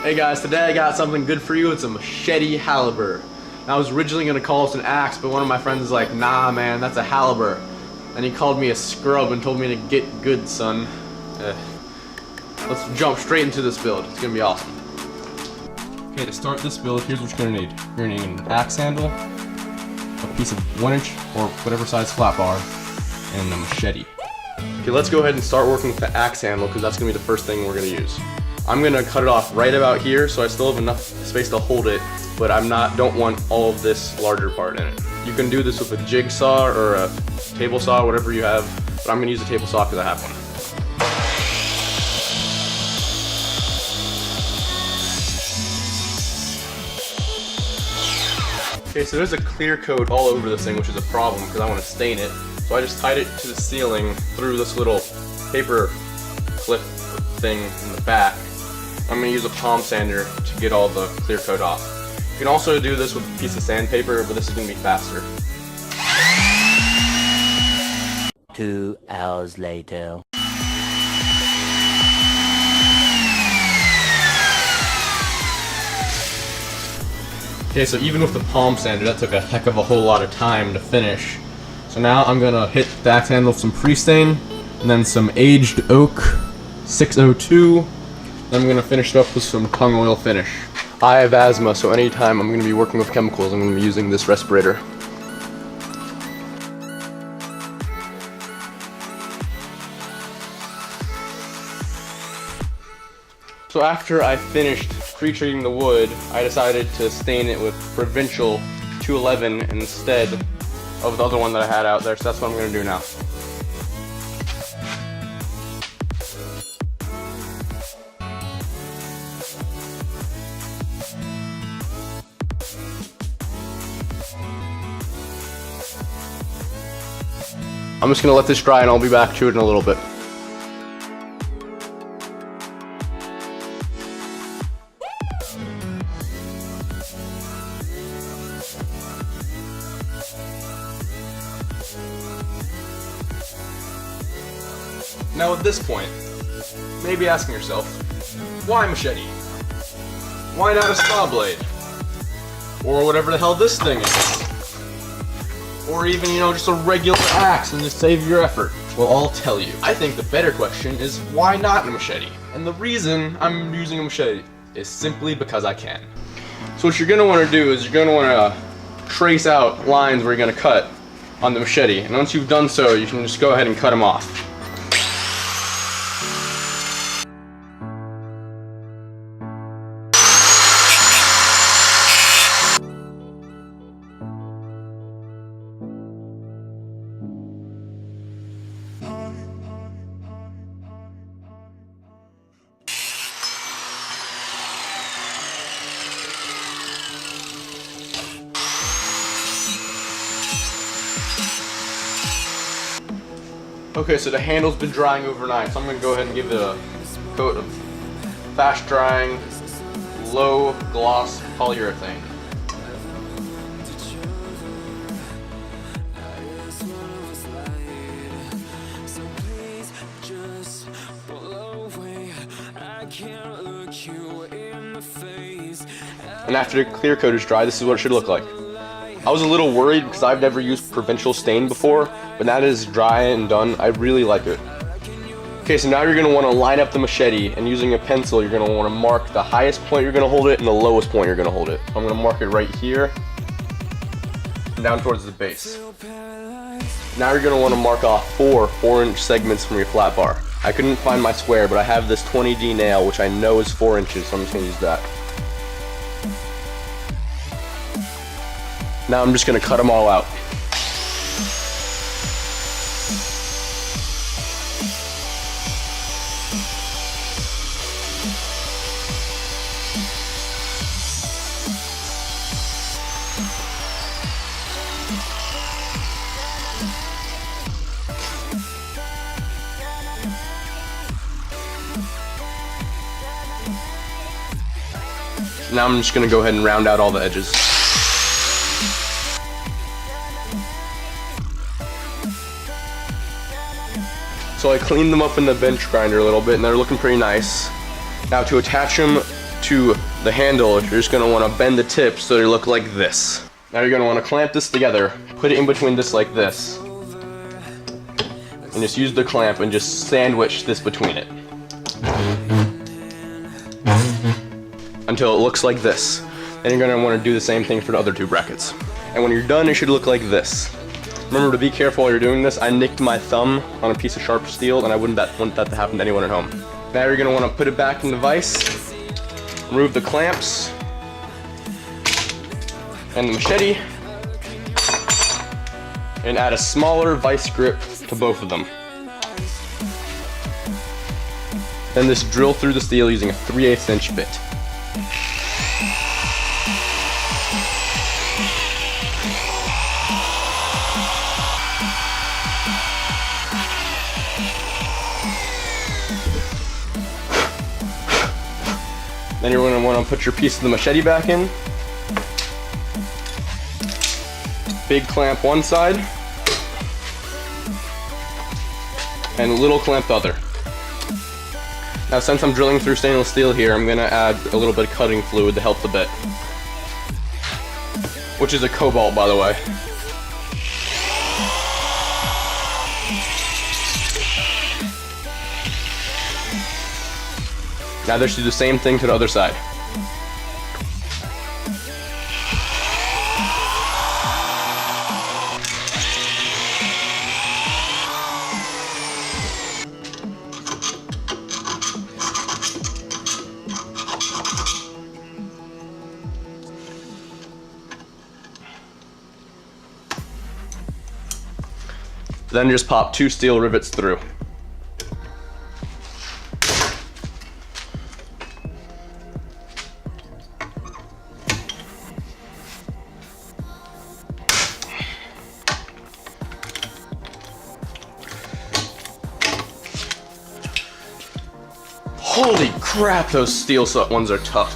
Hey guys, today I got something good for you. It's a Machete Halberd. I was originally going to call this an axe, but one of my friends was like, nah man, that's a halberd. And he called me a scrub and told me to get good, son. Let's jump straight into this build. It's going to be awesome. Okay, to start this build, here's what you're going to need. You're going to need an axe handle, a piece of 1-inch or whatever size flat bar, and a machete. Okay, let's go ahead and start working with the axe handle because that's going to be the first thing we're going to use. I'm going to cut it off right about here so I still have enough space to hold it, but don't want all of this larger part in it. You can do this with a jigsaw or a table saw, whatever you have, but I'm going to use a table saw because I have one. Okay, so there's a clear coat all over this thing, which is a problem because I want to stain it. So I just tied it to the ceiling through this little paper clip thing in the back. I'm going to use a palm sander to get all the clear coat off. You can also do this with a piece of sandpaper, but this is going to be faster. 2 hours later. Okay, so even with the palm sander, that took a heck of a whole lot of time to finish. So now I'm going to hit the axe handle with some pre-stain, and then some aged oak 602. Then I'm going to finish it up with some tung oil finish. I have asthma, so anytime I'm going to be working with chemicals, I'm going to be using this respirator. So after I finished pre-treating the wood, I decided to stain it with Provincial 211 instead of the other one that I had out there, so that's what I'm going to do now. I'm just going to let this dry and I'll be back to it in a little bit. Now at this point, you may be asking yourself, why machete? Why not a saw blade? Or whatever the hell this thing is? Or even, just a regular axe and just save your effort? Well, I'll tell you. I think the better question is, why not a machete? And the reason I'm using a machete is simply because I can. So what you're going to want to do is you're going to want to trace out lines where you're going to cut on the machete. And once you've done so, you can just go ahead and cut them off. Okay, so the handle's been drying overnight, so I'm going to go ahead and give it a coat of fast drying, low gloss polyurethane. And after the clear coat is dry, this is what it should look like. I was a little worried because I've never used Provincial stain before, but now that it's dry and done, I really like it. Okay, so now you're going to want to line up the machete, and using a pencil, you're going to want to mark the highest point you're going to hold it and the lowest point you're going to hold it. I'm going to mark it right here, and down towards the base. Now you're going to want to mark off 4-inch segments from your flat bar. I couldn't find my square, but I have this 20D nail, which I know is 4 inches, so I'm just going to use that. Now I'm just going to cut them all out. Now I'm just going to go ahead and round out all the edges. So I cleaned them up in the bench grinder a little bit and they're looking pretty nice. Now to attach them to the handle, you're just gonna wanna bend the tips so they look like this. Now you're gonna wanna clamp this together, put it in between this like this, and just use the clamp and just sandwich this between it. Until it looks like this. Then you're gonna wanna do the same thing for the other two brackets. And when you're done, it should look like this. Remember to be careful while you're doing this. I nicked my thumb on a piece of sharp steel, and I wouldn't want that to happen to anyone at home. Now you're gonna wanna put it back in the vise, remove the clamps, and the machete, and add a smaller vise grip to both of them. Then just drill through the steel using a 3/8 inch bit. Then you're going to want to put your piece of the machete back in. Big clamp one side, and a little clamp the other. Now since I'm drilling through stainless steel here, I'm going to add a little bit of cutting fluid to help the bit. Which is a cobalt, by the way. Now just do the same thing to the other side. Then just pop 2 steel rivets through. Holy crap, those steel ones are tough.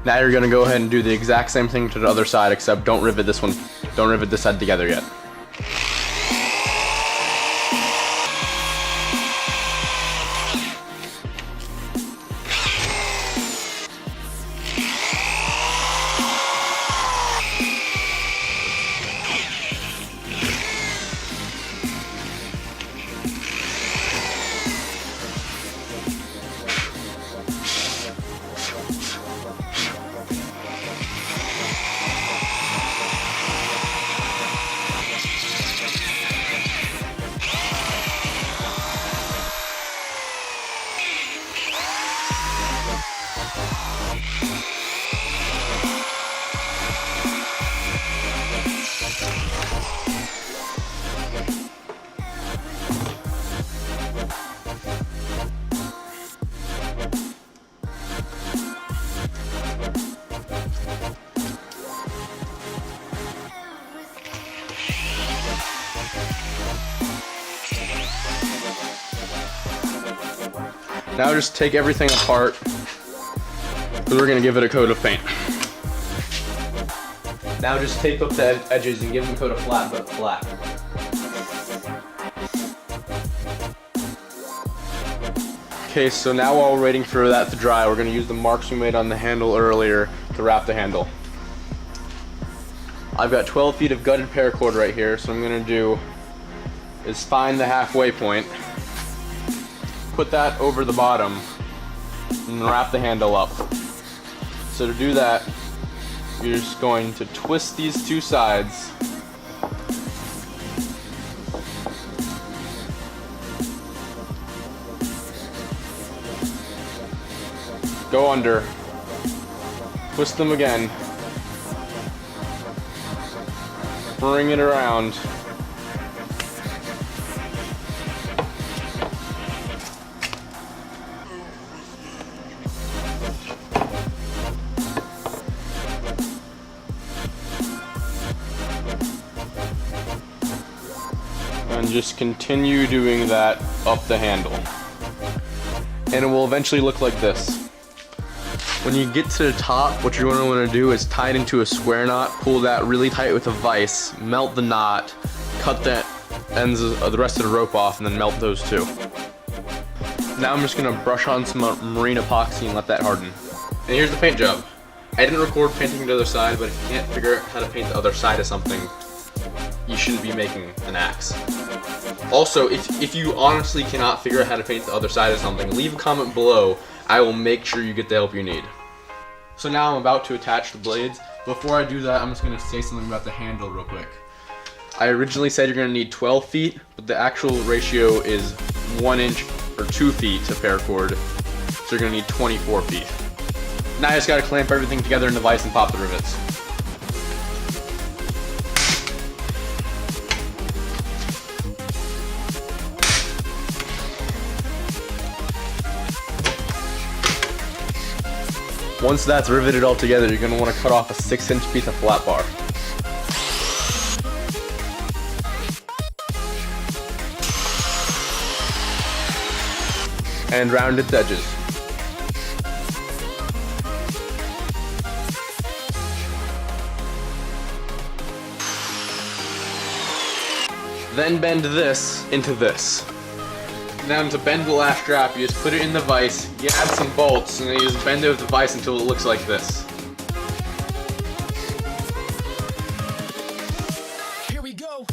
Now you're gonna go ahead and do the exact same thing to the other side, except don't rivet this one, don't rivet this side together yet. Now just take everything apart, because we're going to give it a coat of paint. Now just tape up the edges and give them a coat of flat but black. Okay, so now while we're waiting for that to dry, we're going to use the marks we made on the handle earlier to wrap the handle. I've got 12 feet of gutted paracord right here, so what I'm going to do is find the halfway point, put that over the bottom, and wrap the handle up. So to do that, you're just going to twist these two sides. Go under, twist them again, bring it around, and just continue doing that up the handle. And it will eventually look like this. When you get to the top, what you're going to want to do is tie it into a square knot, pull that really tight with a vise, melt the knot, cut the ends of the rest of the rope off, and then melt those too. Now I'm just going to brush on some marine epoxy and let that harden. And here's the paint job. I didn't record painting the other side, but if you can't figure out how to paint the other side of something, you shouldn't be making an axe. Also, if you honestly cannot figure out how to paint the other side of something, leave a comment below. I will make sure you get the help you need. So now I'm about to attach the blades. Before I do that, I'm just going to say something about the handle real quick. I originally said you're going to need 12 feet, but the actual ratio is 1 inch or 2 feet to paracord, so you're going to need 24 feet. Now I just got to clamp everything together in the vise and pop the rivets. Once that's riveted all together, you're going to want to cut off a 6-inch piece of flat bar. And round its edges. Then bend this into this. Now to bend the last strap, you just put it in the vise, you add some bolts, and then you just bend it with the vise until it looks like this. Here we go.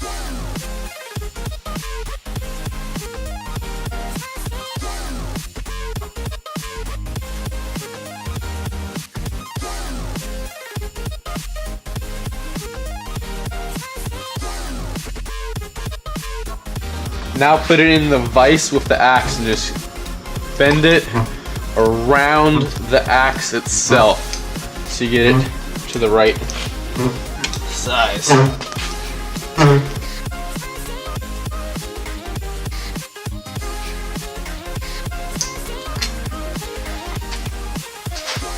Now put it in the vise with the axe and just bend it around the axe itself so you get it to the right size.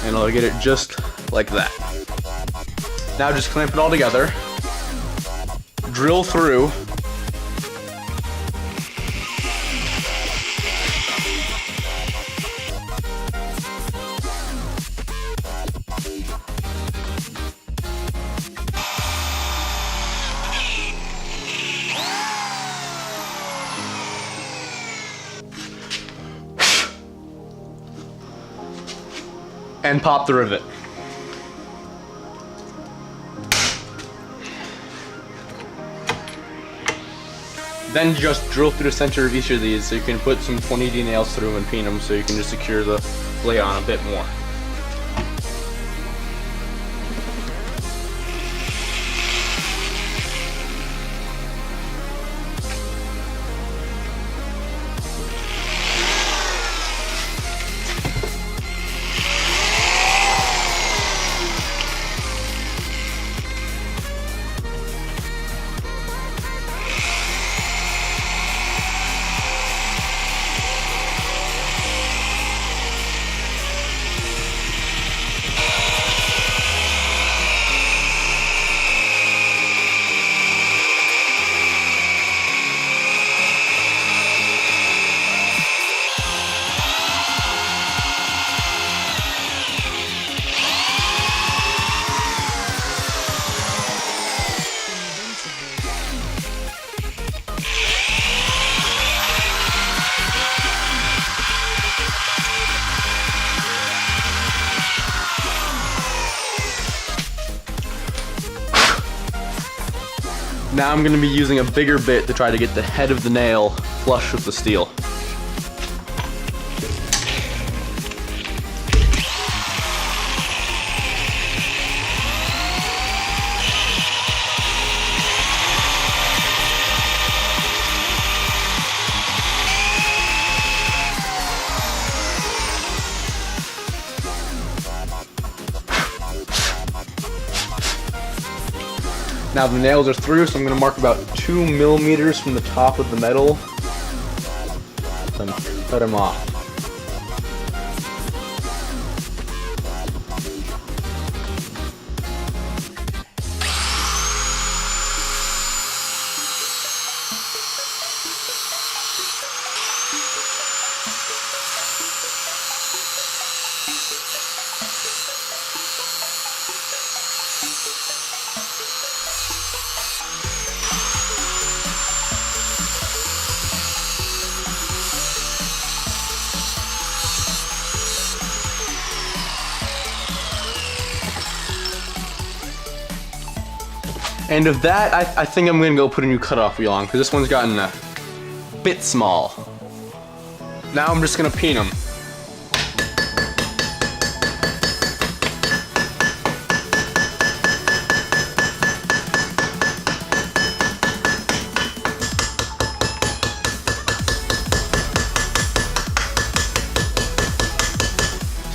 And I'll get it just like that. Now just clamp it all together, drill through, and pop the rivet. Then just drill through the center of each of these so you can put some 20D nails through and peen them so you can just secure the blade on a bit more. Now I'm going to be using a bigger bit to try to get the head of the nail flush with the steel. Now the nails are through, so I'm going to mark about 2 millimeters from the top of the metal and cut them off. And of that, I think I'm gonna go put a new cutoff wheel on because this one's gotten a bit small. Now I'm just gonna paint them.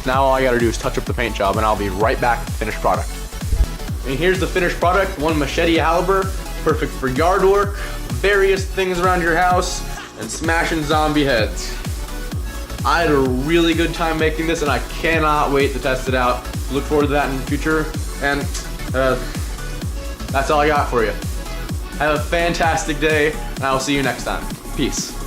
Now all I gotta do is touch up the paint job and I'll be right back with the finished product. And here's the finished product, one Machete Halberd, perfect for yard work, various things around your house, and smashing zombie heads. I had a really good time making this and I cannot wait to test it out. Look forward to that in the future, and that's all I got for you. Have a fantastic day, and I will see you next time. Peace.